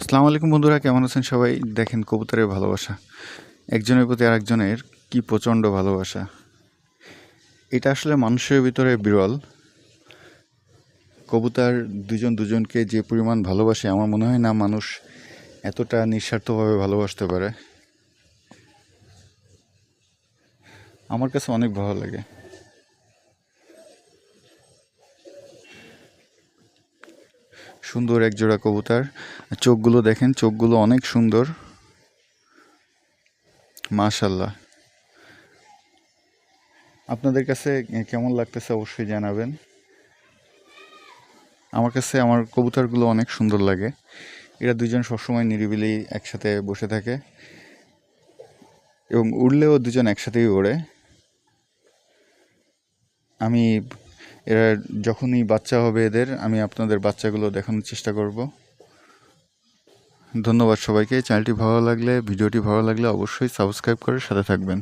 আসসালামু আলাইকুম বন্ধুরা, কেমন আছেন সবাই? দেখেন কবুতরের ভালোবাসা, একজনের প্রতি আরেকজনের কি প্রচণ্ড ভালোবাসা। এটা আসলে মানুষের ভিতরে বিরল। কবুতর দুজন দুজনকে যে পরিমাণ ভালোবাসে, আমার মনে হয় না মানুষ এতটা নিঃস্বার্থভাবে ভালোবাসতে পারে। আমার কাছে অনেক ভালো লাগে। সুন্দর এক জোড়া কবুতর, চোখগুলো দেখেন, চোখগুলো অনেক সুন্দর, মাশাল্লাহ। আপনাদের কাছে কেমন লাগতেছে অবশ্যই জানাবেন। আমার কাছে আমার কবুতরগুলো অনেক সুন্দর লাগে। এরা দুজন সবসময় নিরিবিলি একসাথে বসে থাকে এবং উড়লেও দুজন একসাথেই ওড়ে। আমি এরা যখনই বাচ্চা হবে এদের, আমি আপনাদের বাচ্চাগুলো দেখানোর চেষ্টা করব। ধন্যবাদ সবাইকে। চ্যানেলটি ভালো লাগলে, ভিডিওটি ভালো লাগলে অবশ্যই সাবস্ক্রাইব করে সাথে থাকবেন।